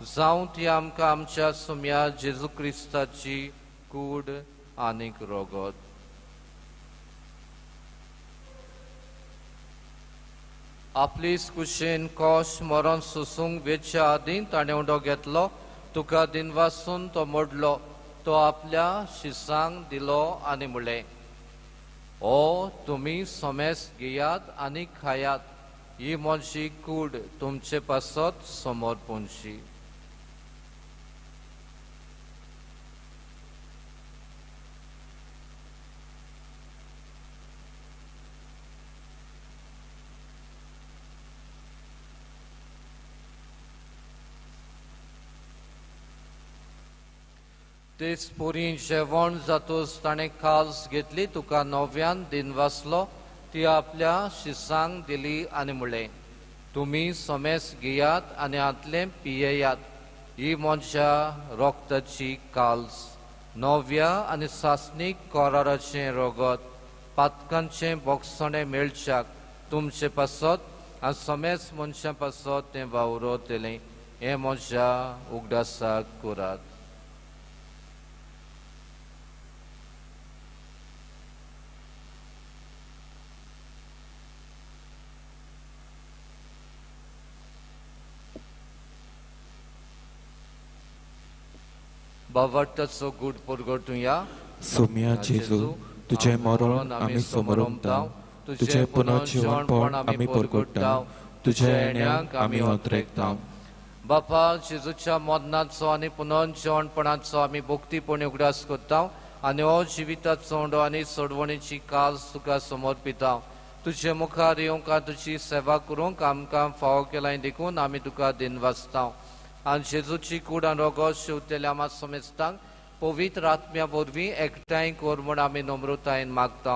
जावं ती आमकां आमच्या सुम्या जेजू क्रिस्ताची कूड आनीक रोगत. आपली कुशेन कोश मरण सोसूंक वेच्या आदीं ताणें उडो घेतलो. तुका दिनवासून तो मोडलो. तो आपल्या शिसांक दिलो आनी म्हणलें, ओ तुमी सोमेस घेयात आनी खायात. ही म्हजी कूड तुमचे पासत समोर पोंची. तेच पोरी जेवण जातूच ताणें काल्स घेतली. तुका नव्यान दिनवासलो. ती आपल्या शिसांक दिली आनी म्हणलें, तुमी सोमेस घेयात आनी हातलें पियेयात. ही म्हज्या रोगताची काल्स. नव्या आनी सासणीक कराराचें रोगत पातकांचें बोगसणें मेळच्याक तुमचे पासत आनी सोमेस मनशां पासत तें वावरतलें. हें म्हज्या उगडासाक करात. बावटाचो गूड परगटुया. सोम्या जेजू, तुझें मरण आमी समरमता. तुझें पुनर्जीवनपण आमी परगटता. तुझ्या येण्याक आमी ओंत्रेकता. बापा, जेजूच्या मरणाचो आनी पुनर्जीवनपणाचो आमी भक्तीपणी उगडास करता आनी हो जिविताचो ओंडो आनी सोडवणेची काल्स तुका समर्पिता. तुजे मुखार येवंक तुजी सेवा करूंक आमकां फावो केलां देखून आमी तुका दिनवासता. आनी जेजूची कूड आनी रोगत शिवतेल्या आमा समेस्तांक पवित्र आत्म्या वरवीं एकठांय कर म्हूण आमी नम्रतायेन मागता.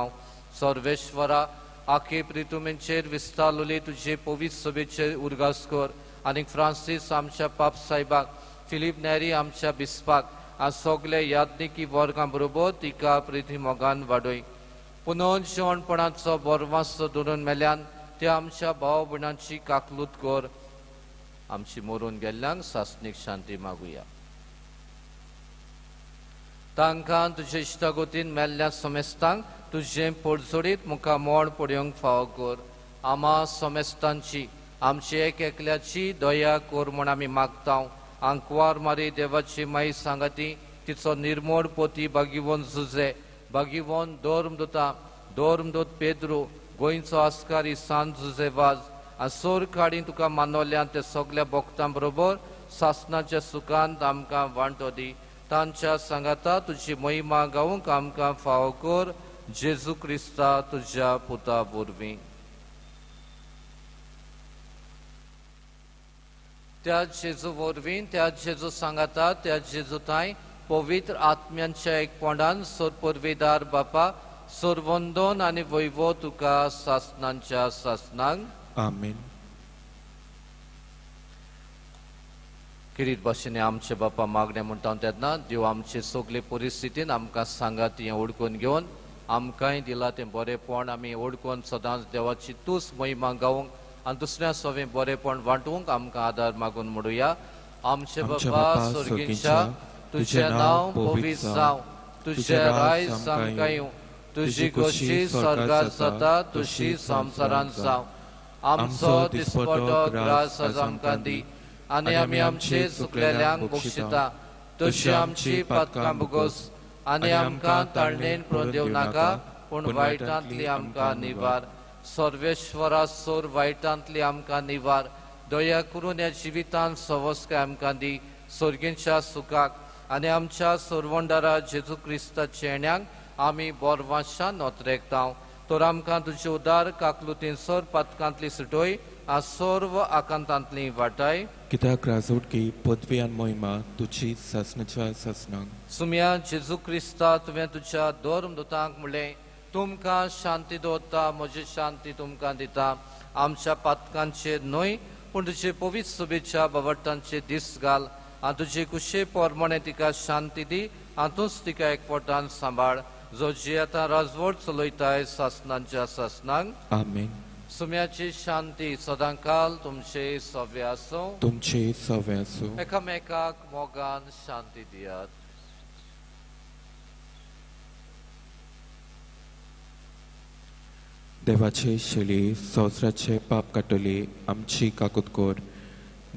सर्वेश्वरा, आखे प्रितुमेंचेर विस्तारलेली तुजे पवित्र सभेचेर उरगास कर. आनी फ्रांसीस आमच्या पाप साहेबाक, फिलीप नेरी आमच्या बिस्पाक आनी सगळे याज्ञिकी वर्गां बरोबर तिका प्रिती मोगान वाडय. पुनर्जीवनपणाचो बरवासो धरून मेल्यान त्या आमच्या भाव भयणांची काकलूत कर. आमची मरून गेल्ल्यांक सासणीक शांती मागुया. तांकां तुजे इश्टागोतीन मेल्ल्या समेस्तांक तुजें पडझडीत मुखार मोड पडयोंक फावो कर. आमा समेस्तांची आमची एक एकल्याची दया कर म्हूण आमी मागता. आंकवार मारी देवाची माई सांगाती तिचो निर्मोड पोती बागिवोन झुजे, बागिवोन दोर्मदूत पेद्रू, गोंयचो आस्कारी सांत झुजेवाज आनी सोर काडी तुका मानवल्यान ते सगळ्या भक्तां बरोबर सासणाच्या सुखांत आमकां वांटो दी. तांच्या सांगाता तुजी महिमा गावूंक आमकां फावो कर. जेजू क्रिस्ता तुज्या पुता वरवीं. त्या जेजू वरवीं, त्या जेजू सांगाता, त्या जेजूताय पवित्र आत्म्यांच्या एकपणान सोर परवेदार बापा, सोरवंदन आनी वैभव तुका सासणांच्या सासणांक. आमीन. किरीत भाशेन आमचे बापा मागणे म्हणटा तेन्ना देव आमचे सगळे परिस्थितीन आमकां सांगात हें ओळखून घेवन आमकांय दिला तें बरेपण आमी ओळखून सदांच देवाची तूच महिमा गावूंक आनी दुसऱ्या सवें बरेपण वांटूंक आमकां आदार मागून म्हणुया. आमचे बापा स्वर्गीच्या, तुजें नांव पवित्र जावं. तुजें रायज आमकां येवं. तुजी कशी स्वर्गांत जाता तशी संवसारांत जावं. आमचो दिसपटो ग्रास आज आमकां दी आनी आमी आमचे चुकलेल्यांक बक्षिता तशी आमची पातकां बुगोस आनी आमकां ताळणेन पडूं दिवं नाका पूण वायटांतली आमकां निवार. सर्वेश्वरा सोर वायटांतली आमकां निवार. दया करून ह्या जिवितांत सवस्काय आमकां दी. सर्गेच्या सुखाक आनी आमच्या सोरवंडारा जेजू क्रिस्ताच्या येण्याक आमी बोरवाशान नोत्रेकतांव तोर आमकां तुजे उदार काकलुतीन सोर पथकांतली सुटोय आ सोर्व आकांतांतली वाटाय कित्याक राजवटकी पदवी आनी मोहिमा तुजी सासणाच्या सासणांक सुम्या जेजू क्रिस्ता तुवें तुज्या धर्मदूतांक म्हणलें तुमकां शांती दवरता म्हजी शांती तुमकां दिता आमच्या पथकांचेर न्हय पूण तुजे पवित्र सुबेच्या बावटांचे दीस घाल आनी तुजे कुशे पोरमणे तिका शांती दी आनी तूंच तिका एकवटान सांबाळ जो जी आतां राजवट चलयताय सासणांच्या सासणांक आमेन सुम्याची शांती सदांकाल तुमचे सव्य आसूं तुमचे सवे आसूं एकामेकाक मोगान शांती दियात देवाचे शेळी संवसाराचे पाप काडटली आमची काकुतकोर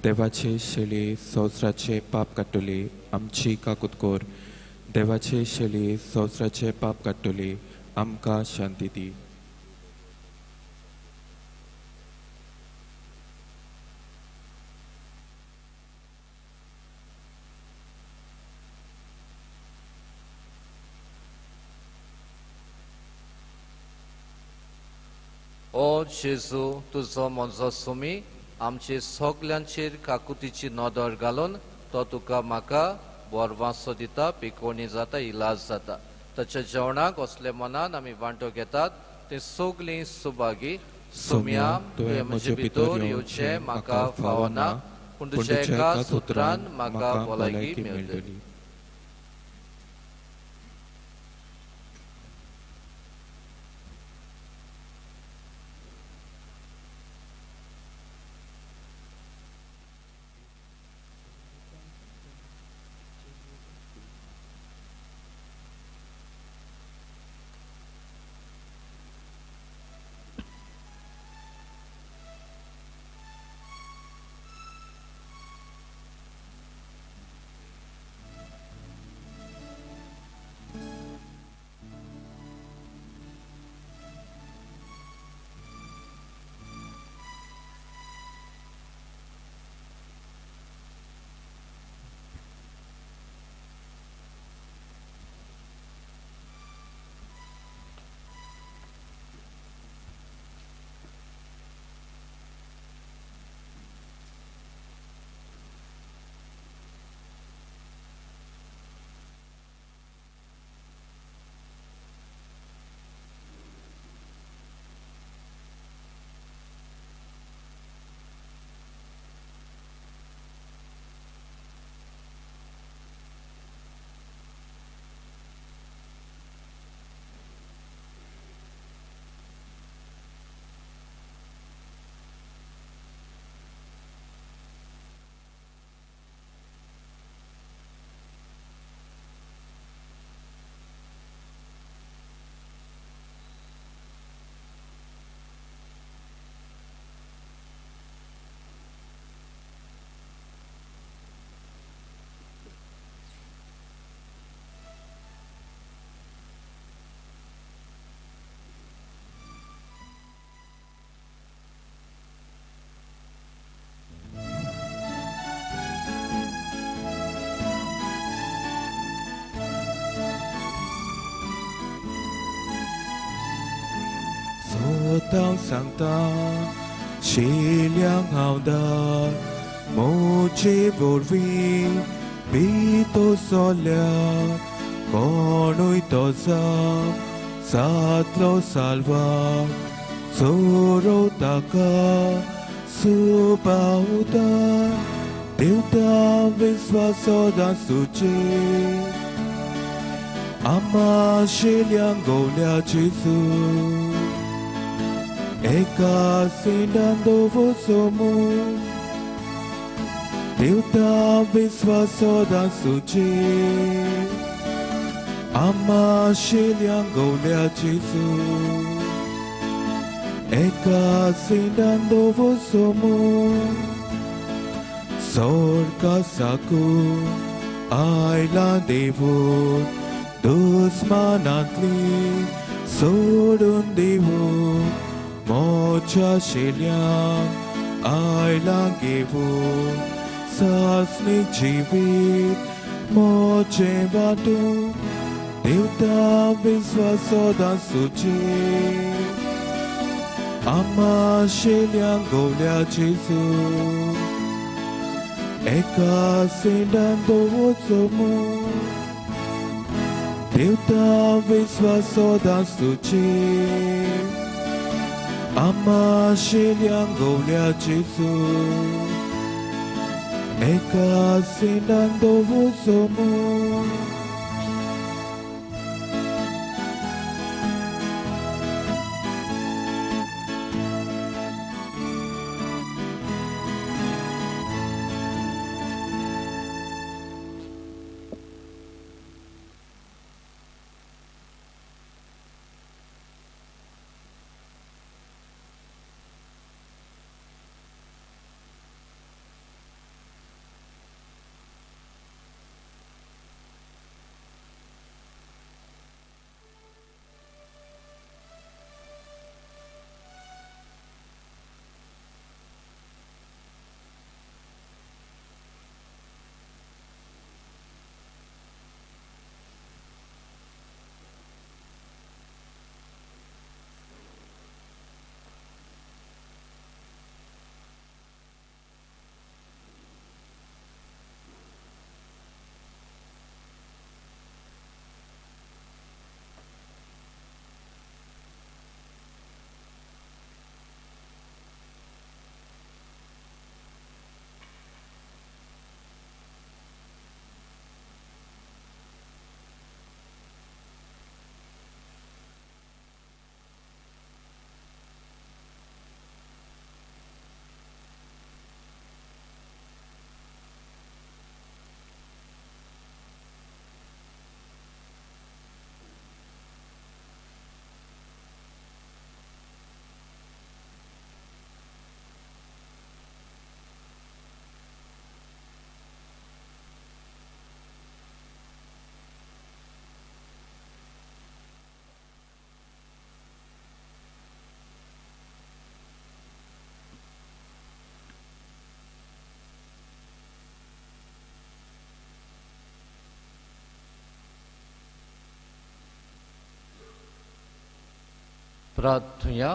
देवाचे शेळी संवसाराचे पाप काडटली आमची काकुतकोर देवाचे शेळी संवसाराचे पाप काडटली आमकां शांती दी ओ जेजू तुजो म्हजो सुमी आमचे सगल्यांचेर काकुतीची नदर घालून तो तुका म्हाका बोरवांसो दिता पिकोवणी जाता इलाज जाता ताच्या जेवणाक असले मनान आमी वांटो घेतात ते सगलीं सुभागी सुम्या तुवें म्हजे भितर येवचें म्हाका फावना पूण तुज्या एका उतरान म्हाका भलायकी मेळटली Sotang sangta Shiliang hauda Moche volvi Pito solia Conoi tosa Satlo salva Soro taka Subauda Deuta visvasoda suci Ama Shiliang golia Jesus Eka sindando vosomu Deuta visvasoda suci Ama Shiliang golia Jesus Eka sindando vosomu Sorka saku Aila devu Dusmanatli Sorun devu Mocha Shiliang Aila gevu Sasnik jivit Moche batu देवता विश्वासोदान सुची आम्हा शेल्यांक गोवल्या जेजू एका सेंडान दवरचो म्हूण देवता विश्वासोदान सुची आम्हा शेल्यांक गोवल्या जेजू एका सेंडान दवरचो म्हूण प्रार्थूया.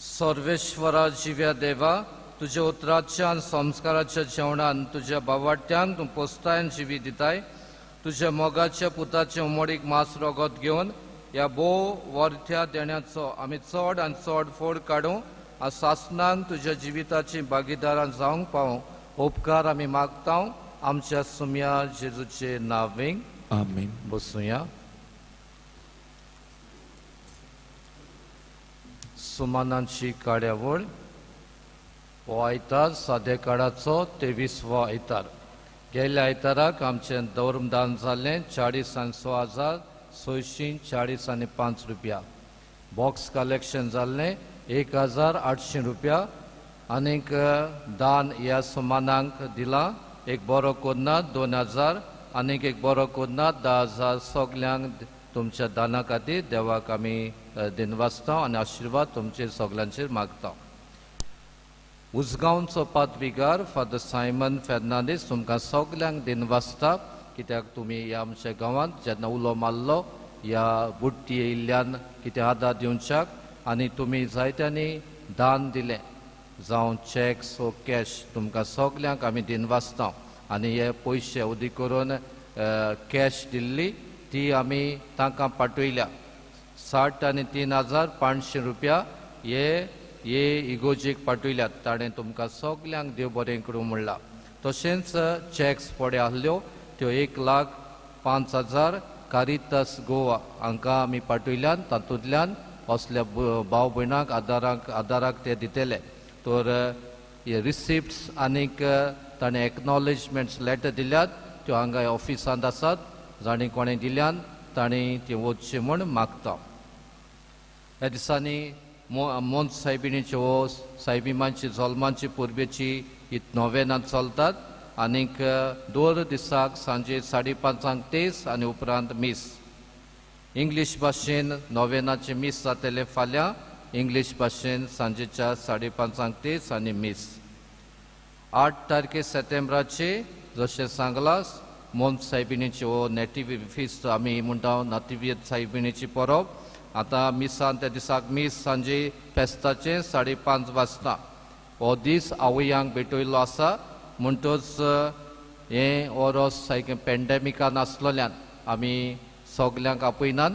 सर्वेश्वरा जिव्या देवा, तुझ्या उतराच्या आणि संस्काराच्या जेवणान तुझ्या बावाट्यान तूं पोस्तायन जिवी दिताय. तुझ्या मोगाच्या पुताचे उमडीक मास रगत घेवन ह्या वर्थ्या देण्याचो आमी चड आनी चड फोड काडूं आनी सासणांक तुझ्या जिविताची भागीदारां जावंक पावूं उपकार आमी मागतां आमच्या सुम्या जेजूचे नांवें. आमीन. बसूया. सुमानांची कार्यावळ हो आयतार सादे काळाचो 23वो आयतार. गेल्या आयताराक आमचें दौरमदान जाल्लें 40,640,605 रुपया. बॉक्स कलेक्शन जाल्लें 1,800 रुपया. आनीक दान ह्या सुमानांक दिलां. एक बरो कोन्नात 2,000 आनीक एक बरो कोन्नात 10,000. सगल्यांक तुमच्या दाना खातीर देवाक आमी दिनवासता आनी आशिर्वाद तुमचेर सगल्यांचेर मागता. उसगांवचो पादविगार फादर सायमन फेर्नांडीस तुमकां सगल्यांक दिनवासता, कित्याक तुमी ह्या आमच्या गांवांत जेन्ना उलो मारलो ह्या बुड्टी येयल्ल्यान कितें आदार दिवच्याक आनी तुमी जायत्यांनी दान दिलें, जावं चॅक्स वो कॅश, तुमकां सगल्यांक आमी दिनवासता. आनी हे पयशे उदी करून कॅश दिल्ली ती आमी तांकां पाठयल्या. 60 आनी 3,500 रुपया हे इगोजेक पाठयल्यात. ताणें तुमकां सगल्यांक देव बरें करूं म्हणलां. तशेंच चॅक्स पडे आहल्यो त्यो 1,05,000 कारितास गोवा हांकां आमी पाठयल्यात. तातूंतल्यान असल्या भाव भयणांक आदाराक ते दितले. तर हे रिसिप्ट्स आनीक ताणें एक्नॉलेजमेंट्स लेटर दिल्यात त्यो हांगा ऑफिसांत आसात. जाणी कोणें दिल्यान ताणें ती वचचें म्हूण मागता. ह्या दिसांनी मोंत सायबिणीच्यो सायबिमांची जल्मांची पुर्बेची ही नोवेनां चलतात. आनीक दर दिसाक सांजे 5:30 तेस आनी उपरांत मीस. इंग्लीश भाशेन नोवेनाचे मीस जातले फाल्यां. इंग्लीश भाशेन सांजेच्या 5:30 तेस आनी मीस. 8 तारखे सप्टेंबराचे जशें सांगलां मोन सायबिणीची ओ नेटिव्ह फिस्ट आमी म्हणटा नातिव्यत सायबिणीची परब आतां मिसान त्या दिसाक मीस सांजे फेस्ताचे 5:30 वाजता हो दीस आवयांक भेटयल्लो आसा म्हणटच हें ओरोस सारकें पॅन्डेमिकान आसलेल्यान आमी सगल्यांक आपयनात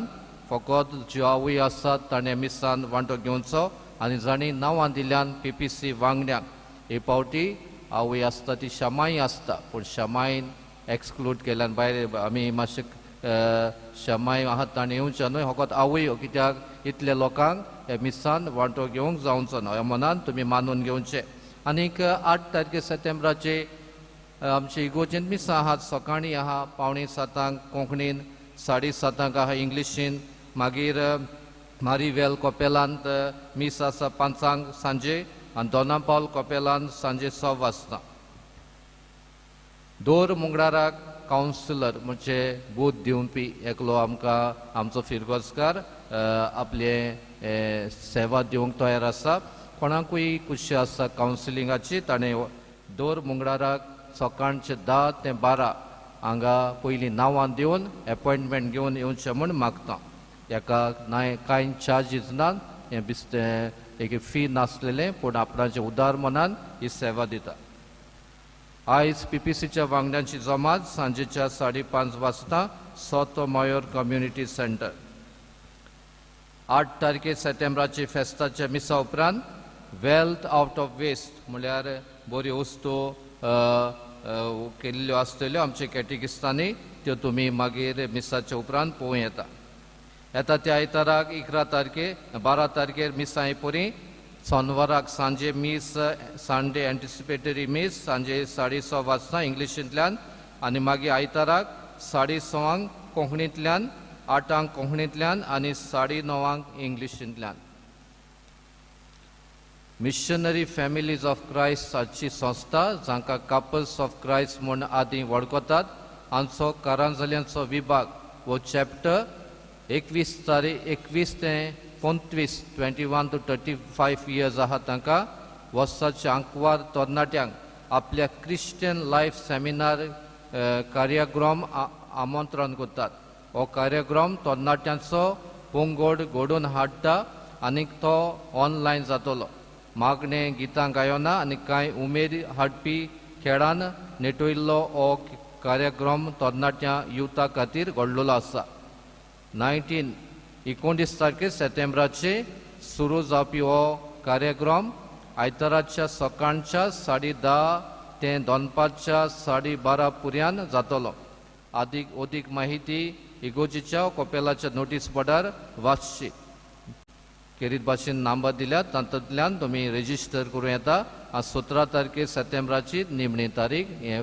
फकत ज्यो आवय आसात ताणें मिसान वांटो घेवचो आनी जाणी नांवां दिल्यान PPC वांगड्यांक हे पावटी आवय आसता ती शमाई आसता पूण शमाईन एक्सक्लूड केल्यान भायर आमी मातशें शमाई आहात ताणें येवचें न्हय फकत आवय कित्याक इतल्या लोकांक हे मिसान वांटो घेवंक जावचो ना ह्या मनान तुमी मानून घेवचें आनीक 8 तारखे सप्टेंबराचे आमचे इगोर्जेन मिसां आहात सकाळीं आहा 6:45 कोंकणीन 7:30 आहा इंग्लिशीन मागीर मारिवेल कोपेलांत मीस आसा 5 सांजे आनी दोनापावल कोपेलांत सांजे 6 वाजता दर मंगळाराक कावन्सिलर म्हणजे बूथ दिवपी एकलो आमकां आमचो फिरगोजकार आपले सेवा दिवंक तयार आसा कोणाकूय खुशी आसा कावन्सिलिंगाची ताणें दर मंगळाराक सकाळचे 10 ते 12 हांगा पयलीं नांवां दिवन एपॉयंटमेंट घेवन येवचें म्हूण मागता हेका कांय चार्जीस नात हें बिस्तें एक फी नासलेलें पूण आपणाचें उदार मनान ही सेवा दिता आयज PPCच्या वांगड्यांची जमात सांजेच्या 5:30 वाजता सोतो मायोर कम्युनिटी सेंटर 8 तारखे सप्टेंबराचे फेस्ताच्या मिसा उपरांत वेल्थ आउट ऑफ वेस्ट म्हळ्यार बऱ्यो वस्तू केल्ल्यो आसतल्यो आमचे कॅटेकिस्तांनी त्यो तुमी मागीर मिसाच्या उपरांत पळोवं येता त्या आयताराक 12 तारखेर मिसां परी सोनवाराक सांजे मीस संडे एंटिसिपेटरी मीस सांजे 6:30 वाजता इंग्लिशींतल्यान आनी मागीर आयताराक 6:30 कोंकणींतल्यान 8 कोंकणींतल्यान आनी 9:30 इंग्लिशींतल्यान मिशनरी फॅमिलीज ऑफ क्रायस्ट हाची संस्था जांकां कापल्स ऑफ क्रायस्ट म्हूण आदीं वळखतात हांचो कारांजल्यांचो विभाग वो चॅप्टर 21 ते 25 21 to 35 इयर्स आहा तांकां वर्साच्या अंकवार तरणाट्यांक आपल्या क्रिश्चियन लायफ सेमिनार कार्यक्रम आमंत्रण करतात हो कार्यक्रम तरणाट्यांचो पंगड घडोवन हाडटा आनीक तो ऑनलायन जातलो मागणें गितां गायना आनी कांय उमेद हाडपी खेळान नेटयल्लो हो कार्यक्रम तरणाट्यां युथा खातीर घडलेलो आसा 19 तारखे सप्टेंबराचे सुरू जावपी हो कार्यक्रम आयताराच्या सकाळच्या 10:30 ते दनपारच्या 12:30 पर्यंत जातलो अदीक माहिती इगोर्जेच्या कोपेलाच्या नोटीस बोर्डार वाचची खेरीत भाशेन नंबर दिल्यात तातूंतल्यान तुमी रेजिस्टर करूं येता 17 तारखे सप्टेंबराची निमणी तारीख हे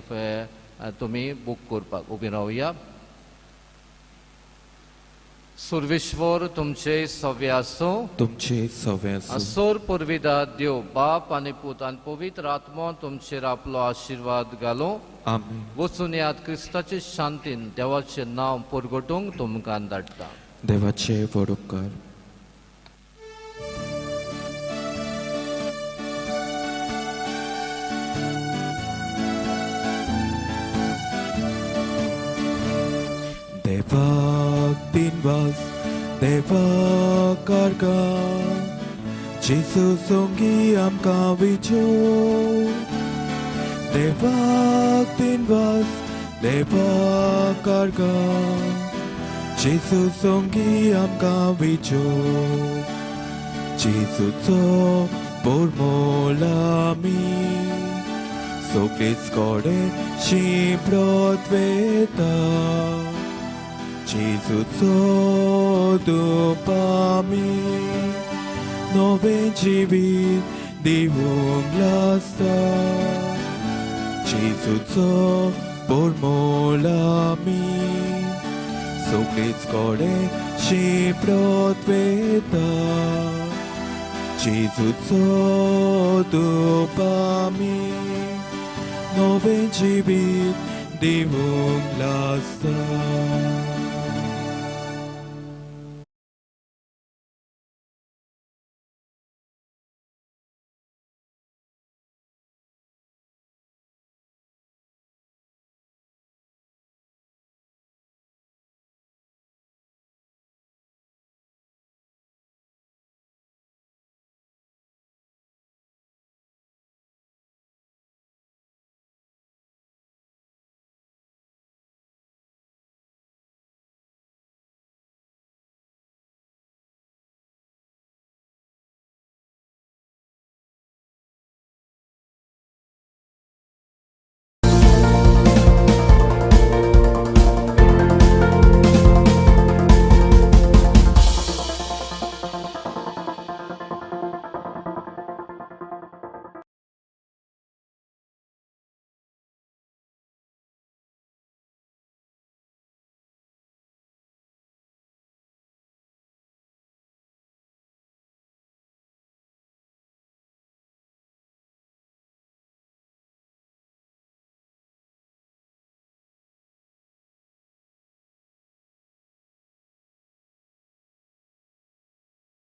तुमी बूक करपाक उबी रावया सुर्वेश्वर तुमचे सव्य आसूं तुमचे सव्य असोर पुरविदा देव बाप आनी पूत आनी पवित्र आत्मो तुमचेर आपलो आशिर्वाद घालूं आमीन वचून यात क्रिस्ताचे शांतीन देवाचे नांव परगटूंक तुमकां धाडटा देवाचे व्हड उपकार देवाक दिनवास देवाक कारगा जेसू सोंगी आमकां विचो देवाक दिनवास देवाक कारगा जेसू सोंगी आमकां विचो जेसूचो बोरमोल आमी सगळींच कोडे शिंपडत वेता जेसूचो दूप आमी नवें जिवीत दिवंक लासता जेसूचो बोरमोल आमी सगळींच कोडे शिंपडत वेता जेसूचो दूप आमी नवें जिवीत दिवंक लासता